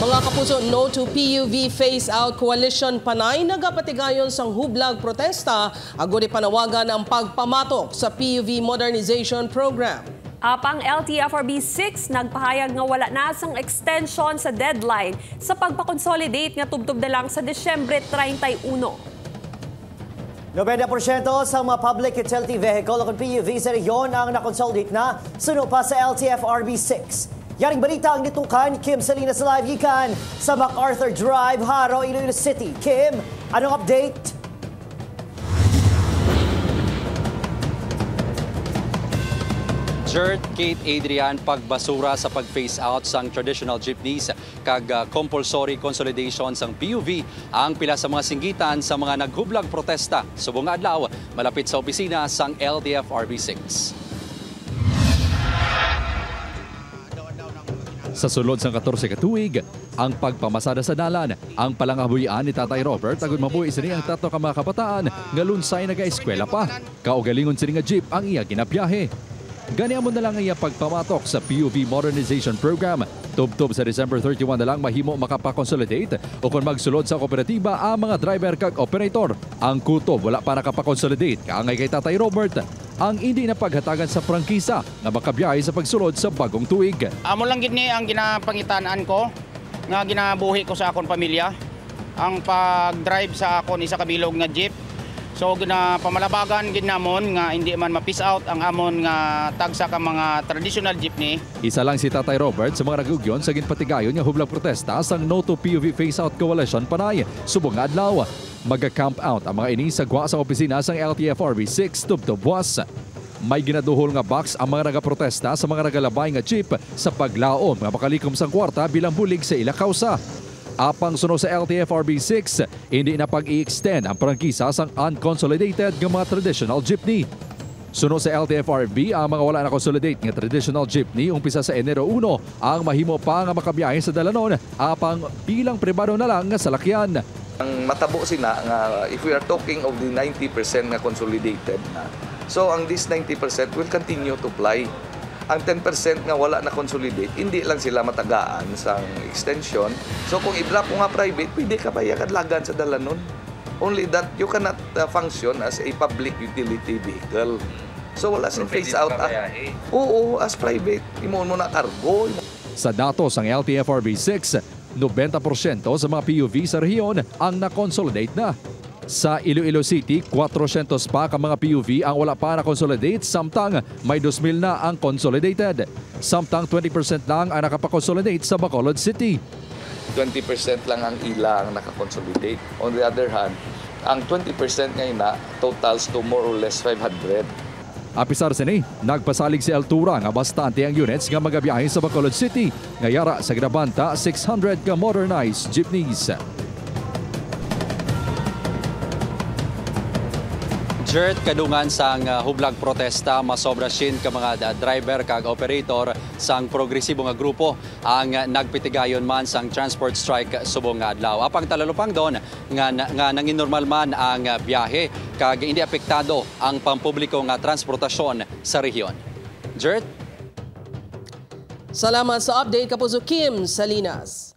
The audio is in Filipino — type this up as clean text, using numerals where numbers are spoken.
Mga kapuso, No to PUV Phase Out Coalition Panay nagapatigayon sang hublag protesta agudi panawagan ang pagpamatok sa PUV Modernization Program. Apang LTFRB 6 nagpahayag nga wala na sang extension sa deadline sa pagpakonsolidate nga tubtob na lang sa Disyembre 31. 90% sa mga public utility vehicle o PUV sa rehiyon ang nakonsolidate na suno pa sa LTFRB 6. Yaring balita ang nitukan Kim Salinas live gikan sa MacArthur Drive, Haro, Iloilo City. Kim, anong update? Jert, Kate, Adrian, pagbasura sa pag-phase out sang traditional jeepneys kag compulsory consolidation sang PUV ang pila sa mga singgitan sa mga naghublag protesta subong adlaw malapit sa opisina sang LTFRB 6. Sa sulod sang 14 ka tuig, ang pagpamasada sa dalan, ang palangabuyan ni Tatay Robert agud mabuhi sini ang tatlo ka mga kabataan nga lunsay naga-eskwela pa. Kaugalingon sini nga jeep ang iya ginabiyahe. Ganiamon na lang ang iya pagpamatok sa PUV Modernization Program. Tubtob sa December 31 na lang mahimo makapakonsolidate o kung magsulod sa kooperatiba ang mga driver kag operator. Ang kutob wala pa nakapakonsolidate kaangay kay Tatay Robert ang hindi na paghatagan sa prangkisa na makabiyahe sa pagsulod sa bagong tuig. Amo lang gid ni ang ginapangitaan ko nga ginabuhi ko sa akon pamilya ang pag-drive sa akon isa kabilog nga jeep. So ginapamalabagan gid namon nga hindi man ma-piece out ang amon nga tagsa ka mga traditional jeepney. Isa lang si Tatay Robert sa mga nagugyon sa ginpatigayon nga hublag protesta sang No to PUV Phase Out Coalition Panay subong adlaw. Mag-camp out ang mga ini sa gwa sa opisina sang LTFRB 6 tubtob buwas. May ginaduhol nga box ang mga nagaprotesta sa mga nagalabay nga jeep sa paglaom nga makalikom sang kwarta bilang bulig sa ila kausa. Apang suno sa LTFRB 6, hindi na pag-i-extend ang prangkisa sang unconsolidated nga mga traditional jeepney. Suno sa LTFRB, ang mga wala na consolidate nga traditional jeepney umpisa sa Enero 1 ang mahimo pa nga makabiyahe sa dalanon apang bilang pribado na lang nga salakyan. Ang matabo sina nga if we are talking of the 90% nga consolidated na. So ang this 90% will continue to fly. Ang 10% nga wala na consolidate, hindi lang sila matagaan sa extension. So kung i-drop mo nga private, pwede ka pa yakadlagan sa dalanon. Only that you cannot function as a public utility vehicle. So wala siyang phase out. Oo, as private. Imo mo na cargo. Sa datos ng LTFRB 6, 90% sa mga PUV sa rehiyon ang na-consolidate na. Sa Iloilo City, 400 pa ka mga PUV ang wala pa na-consolidate, samtang may 2,000 na ang consolidated. Samtang 20% lang ang nakapakonsolidate sa Bacolod City. 20% lang ang ilang nakakonsolidate. On the other hand, ang 20% ngayon na totals to more or less 500. Apisar sini, nagpasalig si Altura nga bastante ang units nga magabiyahe sa Bacolod City. Ngayara sa Grabanta, 600 ka modernized jeepneys. Jert, kadungan sang hublag protesta, masobra sin ka mga driver kag operator sang progresibo nga grupo ang nagpitigayon man sang transport strike subong nga adlaw. Apang talalupang doon nga nanginormal man ang biyahe kag hindi apektado ang pampubliko nga transportasyon sa rehiyon. Jert? Salamat sa update, Kapuso Kim Salinas.